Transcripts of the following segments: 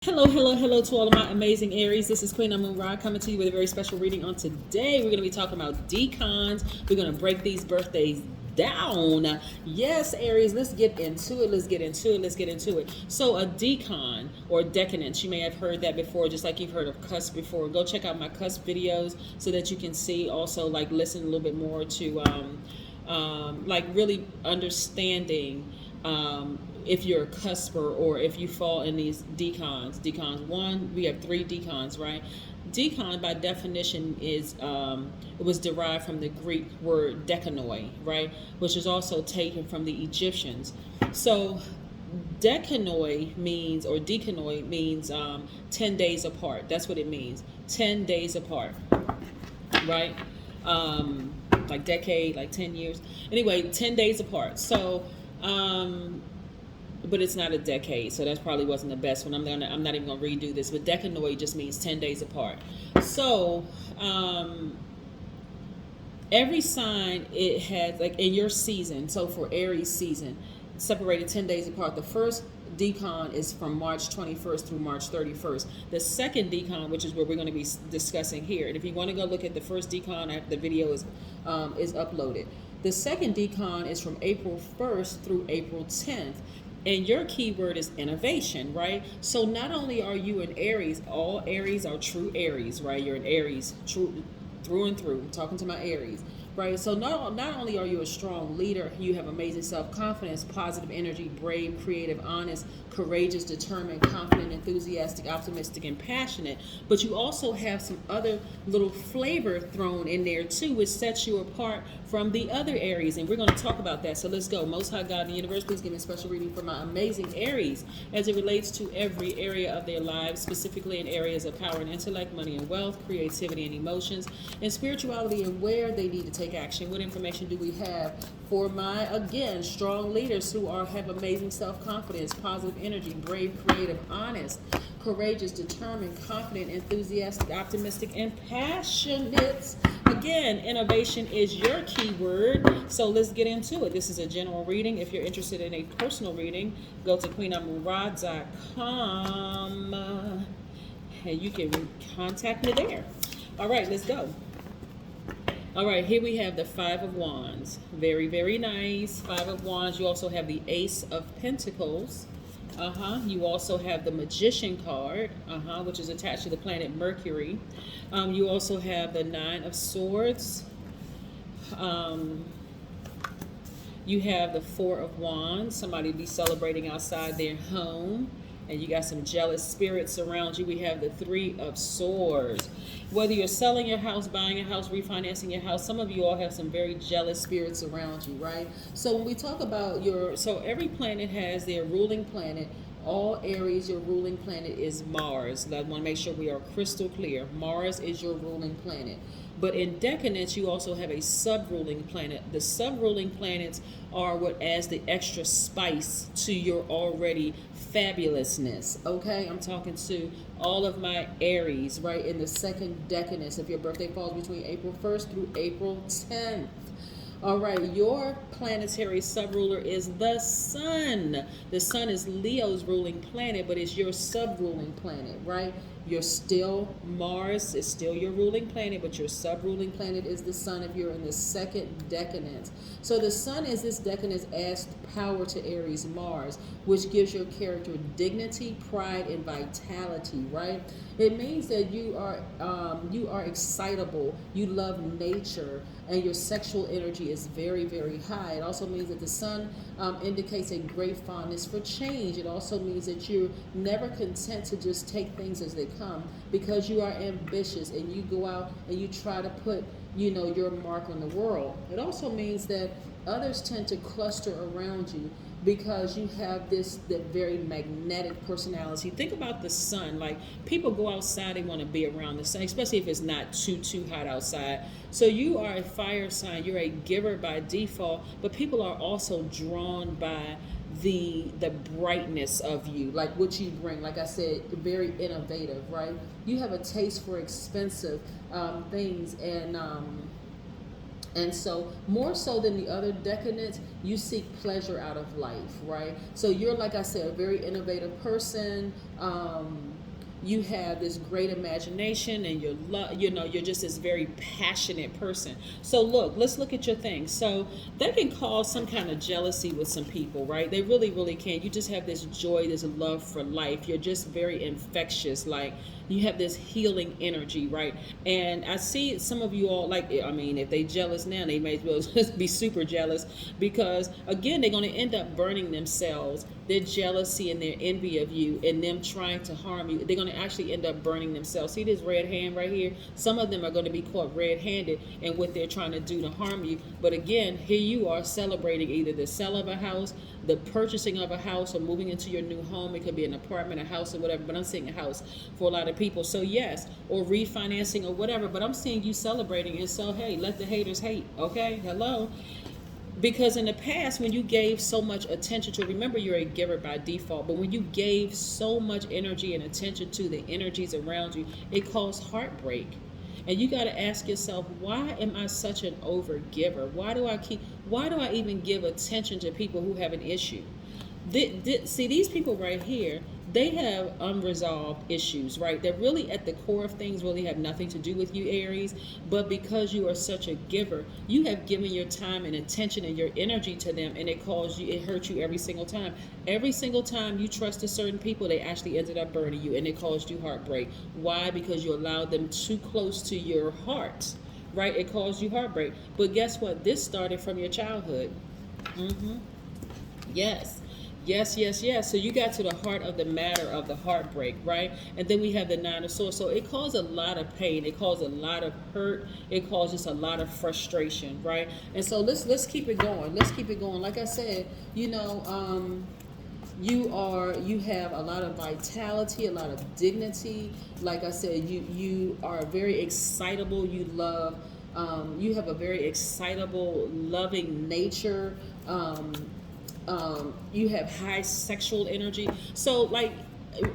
Hello, hello, hello to all of my amazing Aries. This is Queen Amun Ra coming to you with a very special reading on today. We're going to be talking about decons. We're going to break these birthdays down. Yes, Aries, let's get into it. Let's get into it. Let's get into it. So a decon or decadence, you may have heard that before, just like you've heard of cusp before. Go check out my cusp videos so that you can see, also like listen a little bit more to like really understanding if you're a cusper or if you fall in these decons. Decons one, we have three decons, right? Decon by definition is it was derived from the Greek word dekanoi, right, which is also taken from the Egyptians. So dekanoi means, or dekanoi means 10 days apart. That's what it means. 10 days apart, right? Like decade, like 10 years. Anyway, 10 days apart. So but it's not a decade, so that probably wasn't the best one. I'm not even gonna redo this. But decanoid just means 10 days apart. So every sign, it has, like in your season. So for Aries season, separated 10 days apart. The first decon is from March 21st through March 31st. The second decon, which is what we're going to be discussing here, and if you want to go look at the first decon, the video is uploaded. The second decon is from April 1st through April 10th. And your keyword is innovation, right? So not only are you an Aries, all Aries are true Aries, right? You're an Aries true through and through. I'm talking to my Aries, right? So not only are you a strong leader, you have amazing self-confidence, positive energy, brave, creative, honest, courageous, determined, confident, enthusiastic, optimistic, and passionate, but you also have some other little flavor thrown in there too, which sets you apart from the other Aries, and we're going to talk about that. So let's go. Most High God in the universe, please give me a special reading for my amazing Aries as it relates to every area of their lives, specifically in areas of power and intellect, money and wealth, creativity and emotions, and spirituality, and where they need to take action. What information do we have for my, again, strong leaders who have amazing self-confidence, positive energy, brave, creative, honest, courageous, determined, confident, enthusiastic, optimistic, and passionate? Again, innovation is your keyword. So let's get into it. This is a general reading. If you're interested in a personal reading, go to queenamurad.com and you can contact me there. All right, let's go. All right, here we have the Five of Wands. Very, very nice. Five of Wands. You also have the Ace of Pentacles. You also have the Magician card, which is attached to the planet Mercury. You also have the Nine of Swords. You have the Four of Wands. Somebody be celebrating outside their home. And you got some jealous spirits around you. We have the Three of Swords. Whether you're selling your house, buying a house, refinancing your house, some of you all have some very jealous spirits around you, right? So when we talk about so every planet has their ruling planet. All Aries, your ruling planet is Mars. I want to make sure we are crystal clear. Mars is your ruling planet. But in decadence, you also have a sub-ruling planet. The sub-ruling planets are what adds the extra spice to your already fabulousness. Okay, I'm talking to all of my Aries, right, in the second decadence. If your birthday falls between April 1st through April 10th. All right, your planetary sub-ruler is the sun. The sun is Leo's ruling planet, but it's your sub-ruling planet, right? You're still, Mars is still your ruling planet, but your sub-ruling planet is the sun if you're in the second decadence. So the sun is this decadence adds power to Aries Mars, which gives your character dignity, pride, and vitality, right? It means that you are excitable, you love nature, and your sexual energy is very, very high. It also means that the sun indicates a great fondness for change. It also means that you're never content to just take things as they come, because you are ambitious and you go out and you try to put, your mark on the world. It also means that others tend to cluster around you because you have that very magnetic personality. Think about the sun. Like, people go outside, they want to be around the sun, especially if it's not too hot outside. So you are a fire sign. You're a giver by default, but people are also drawn by the brightness of you, like what you bring. Like I said, very innovative, right? You have a taste for expensive things, and so more so than the other decadents, you seek pleasure out of life, right? So you're, like I said, a very innovative person. You have this great imagination, and you're just this very passionate person. So look, let's look at your thing. So that can cause some kind of jealousy with some people, right? They really, really can. You just have this joy, this love for life. You're just very infectious. Like, you have this healing energy, right? And I see some of you all, like, I mean, if they jealous now, they may as well just be super jealous, because again, they're going to end up burning themselves. Their jealousy and their envy of you and them trying to harm you, they're going to actually end up burning themselves. See this red hand right here? Some of them are going to be caught red-handed in what they're trying to do to harm you. But again, here you are celebrating either the sale of a house, the purchasing of a house, or moving into your new home. It could be an apartment, a house, or whatever, but I'm seeing a house for a lot of people. So yes, or refinancing or whatever, but I'm seeing you celebrating. And so, hey, let the haters hate, okay? Hello? Because in the past, when you gave so much attention to, remember, you're a giver by default, but when you gave so much energy and attention to the energies around you, it caused heartbreak. And you got to ask yourself, why am I such an over giver? Why do I even give attention to people who have an issue? See, these people right here, they have unresolved issues, right? They're really at the core of things, really have nothing to do with you, Aries. But because you are such a giver, you have given your time and attention and your energy to them, and it hurts you every single time. Every single time you trusted certain people, they actually ended up burning you, and it caused you heartbreak. Why? Because you allowed them too close to your heart, right? It caused you heartbreak. But guess what? This started from your childhood. Yes. Yes, yes, yes. So you got to the heart of the matter of the heartbreak, right? And then we have the Nine of Swords. So it caused a lot of pain. It caused a lot of hurt. It caused just a lot of frustration, right? And so let's keep it going. Let's keep it going. Like I said, you have a lot of vitality, a lot of dignity. Like I said, you are very excitable. You love. You have a very excitable, loving nature. You have high sexual energy. So, like,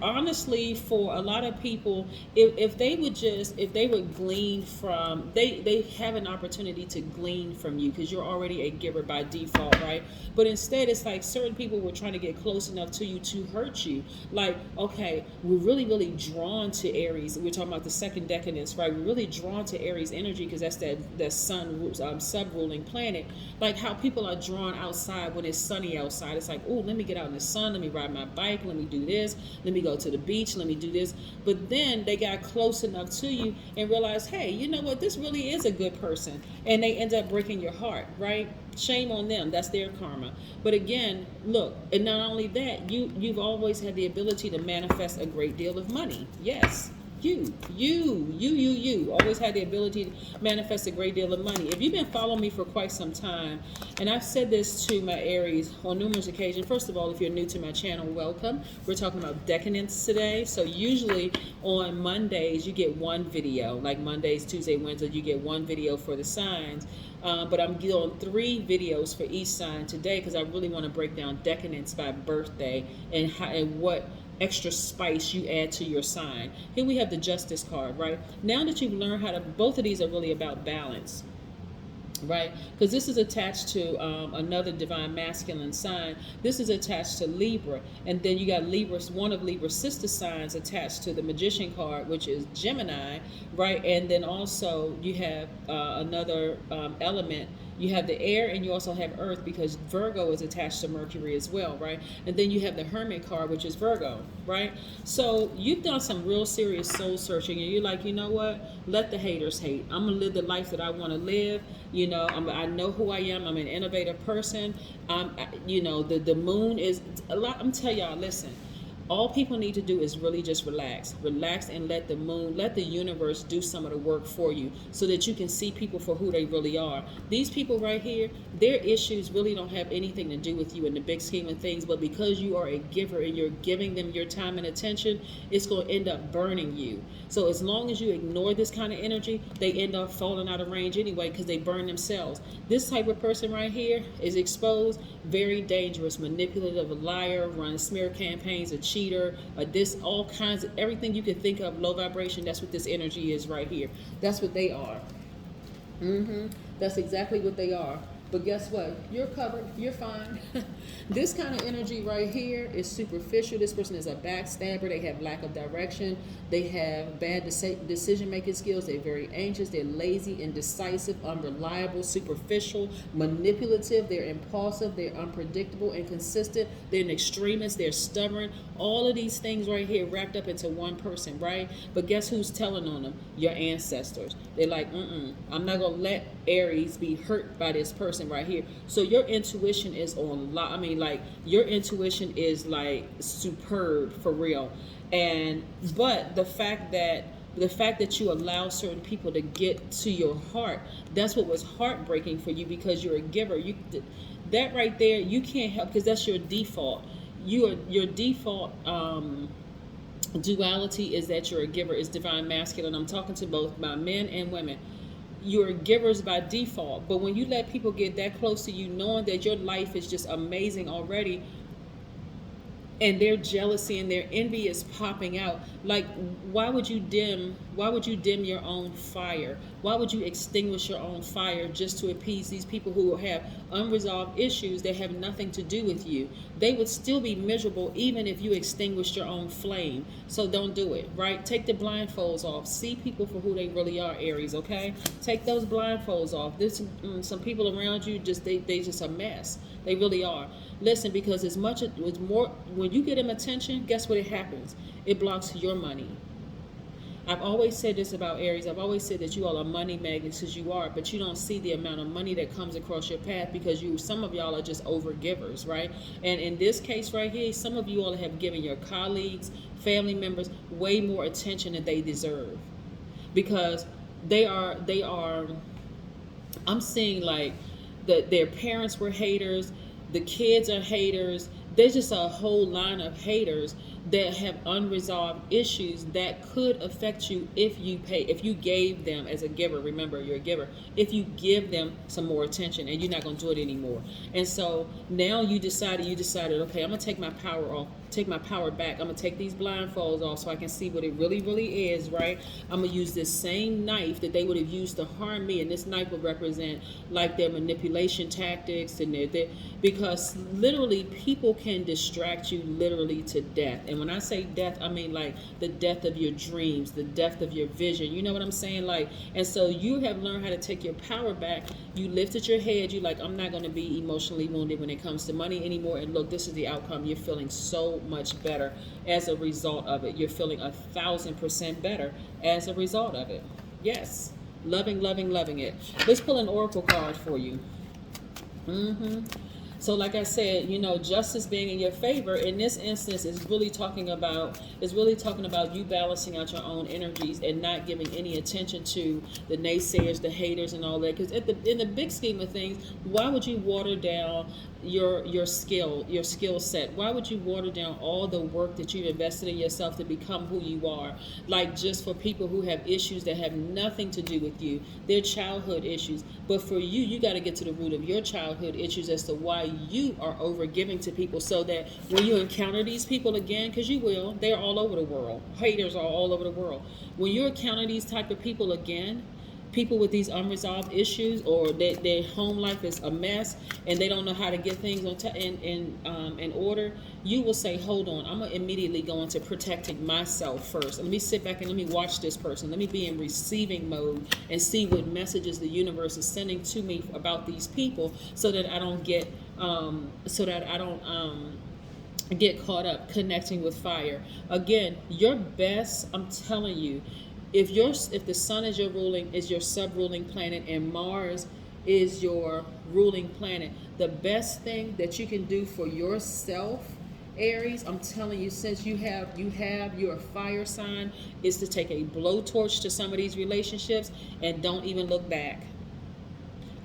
honestly, for a lot of people, if they would glean from, they have an opportunity to glean from you, because you're already a giver by default, right? But instead, it's like certain people were trying to get close enough to you to hurt you. Like, okay, we're really, really drawn to Aries. We're talking about the second decadence, right? We're really drawn to Aries energy because that's that sun sub-ruling planet. Like how people are drawn outside when it's sunny outside. It's like, oh, let me get out in the sun. Let me ride my bike. Let me do this. Let me go to the beach. Let me do this. But then they got close enough to you and realized, hey, you know what? This really is a good person. And they end up breaking your heart, right? Shame on them. That's their karma. But again, look, and not only that, you've always had the ability to manifest a great deal of money. Yes. You always had the ability to manifest a great deal of money. If you've been following me for quite some time, and I've said this to my Aries on numerous occasions. First of all, if you're new to my channel, welcome. We're talking about decadence today. So usually on Mondays, you get one video, like Mondays, Tuesday, Wednesday, you get one video for the signs. But I'm doing 3 videos for each sign today because I really want to break down decadence by birthday and what extra spice you add to your sign. Here we have the Justice card, right? Now that you've learned how to, both of these are really about balance, right? Because this is attached to another divine masculine sign. This is attached to Libra, and then you got Libra's, one of Libra's sister signs attached to the Magician card, which is Gemini, right? And then also you have another element. You have the air, and you also have earth, because Virgo is attached to Mercury as well, right? And then you have the Hermit card, which is Virgo, right? So you've done some real serious soul searching, and you're like, you know what? Let the haters hate. I'm gonna live the life that I want to live. You know, I know who I am. I'm an innovative person. The moon is a lot. I'm telling y'all, listen. All people need to do is really just relax and let the moon, let the universe do some of the work for you, so that you can see people for who they really are. These people right here, their issues really don't have anything to do with you in the big scheme of things, but because you are a giver and you're giving them your time and attention, it's going to end up burning you. So as long as you ignore this kind of energy, they end up falling out of range anyway, because they burn themselves. This type of person right here is exposed, very dangerous, manipulative, a liar, runs smear campaigns, a cheater, all kinds of everything you can think of, low vibration. That's what this energy is right here. That's what they are. That's exactly what they are. But guess what? You're covered. You're fine. This kind of energy right here is superficial. This person is a backstabber. They have lack of direction. They have bad decision-making skills. They're very anxious. They're lazy, indecisive, unreliable, superficial, manipulative. They're impulsive. They're unpredictable, inconsistent. They're an extremist. They're stubborn. All of these things right here wrapped up into one person, right? But guess who's telling on them? Your ancestors. They're like, I'm not going to let Aries be hurt by this person right here. So your intuition is on like your intuition is like superb for real. But the fact that you allow certain people to get to your heart, that's what was heartbreaking for you, because you're a giver. That right there, you can't help, because that's your default. Your default duality is that you're a giver. Is divine masculine. I'm talking to both my men and women. You're givers by default, but when you let people get that close to you, knowing that your life is just amazing already, and their jealousy and their envy is popping out, like, why would you dim your own fire? Why would you extinguish your own fire just to appease these people who have unresolved issues that have nothing to do with you? They would still be miserable even if you extinguished your own flame. So don't do it, right? Take the blindfolds off. See people for who they really are, Aries, okay? Take those blindfolds off. There's some people around you, they just a mess. They really are. Listen, because when you get them attention, guess what happens? It blocks your money. I've always said this about Aries. I've always said that you all are money magnets, because you are, but you don't see the amount of money that comes across your path, because some of y'all are just over givers, right? And in this case right here, some of you all have given your colleagues, family members way more attention than they deserve, because they are I'm seeing like their parents were haters, the kids are haters. There's just a whole line of haters that have unresolved issues that could affect you if you gave them, as a giver, remember you're a giver, if you give them some more attention, and you're not going to do it anymore. And so now you decided, okay, I'm going to take my power off, take my power back. I'm going to take these blindfolds off so I can see what it really, really is, right? I'm going to use this same knife that they would have used to harm me, and this knife would represent like their manipulation tactics and because literally people can distract you literally to death. And when I say death, I mean like the death of your dreams, the death of your vision. You know what I'm saying? Like, and so you have learned how to take your power back. You lifted your head. You like, I'm not going to be emotionally wounded when it comes to money anymore. And look, this is the outcome. You're feeling so much better as a result of it. You're feeling 1,000% better as a result of it. Yes. Loving, loving, loving it. Let's pull an oracle card for you. So like I said, justice being in your favor in this instance is really talking about you balancing out your own energies and not giving any attention to the naysayers, the haters, and all that. Because in the big scheme of things, why would you water down your skill set? Why would you water down all the work that you've invested in yourself to become who you are? Like, just for people who have issues that have nothing to do with you, their childhood issues. But for you, you got to get to the root of your childhood issues as to why you are over giving to people, so that when you encounter these people again, because you will, they're all over the world. Haters are all over the world. When you encounter these type of people again, people with these unresolved issues, or their home life is a mess and they don't know how to get things in order, you will say, hold on, I'm going to immediately go into protecting myself first. Let me sit back and let me watch this person. Let me be in receiving mode and see what messages the universe is sending to me about these people, so that I don't get get caught up connecting with fire. Again, your best, I'm telling you, if the sun is your sub-ruling planet, and Mars is your ruling planet, the best thing that you can do for yourself, Aries, I'm telling you, since you're a fire sign, is to take a blowtorch to some of these relationships and don't even look back.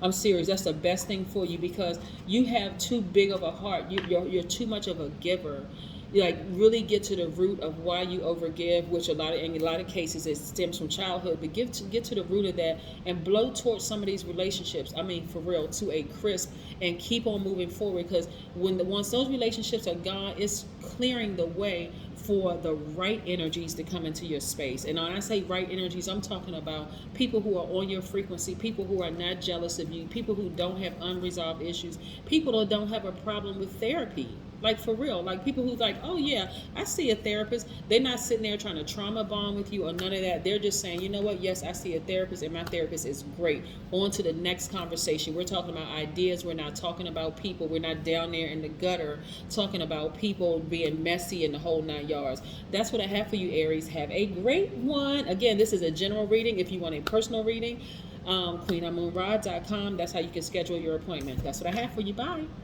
I'm serious. That's the best thing for you, because you have too big of a heart. You're too much of a giver. like really get to the root of why you overgive, which in a lot of cases it stems from childhood. But get to the root of that and blow towards some of these relationships. I mean, for real, to a crisp, and keep on moving forward. Because once those relationships are gone, it's clearing the way for the right energies to come into your space. And when I say right energies, I'm talking about people who are on your frequency, people who are not jealous of you, people who don't have unresolved issues, people who don't have a problem with therapy. Like, for real, like people who's like, oh yeah, I see a therapist. They're not sitting there trying to trauma bond with you or none of that. They're just saying, you know what, yes, I see a therapist and my therapist is great. On to the next conversation. We're talking about ideas. We're not talking about people. We're not down there in the gutter talking about people being messy and the whole 9 yards. That's what I have for you, Aries. Have a great one. Again, this is a general reading. If you want a personal reading, queenamunra.com. That's how you can schedule your appointment. That's what I have for you. Bye.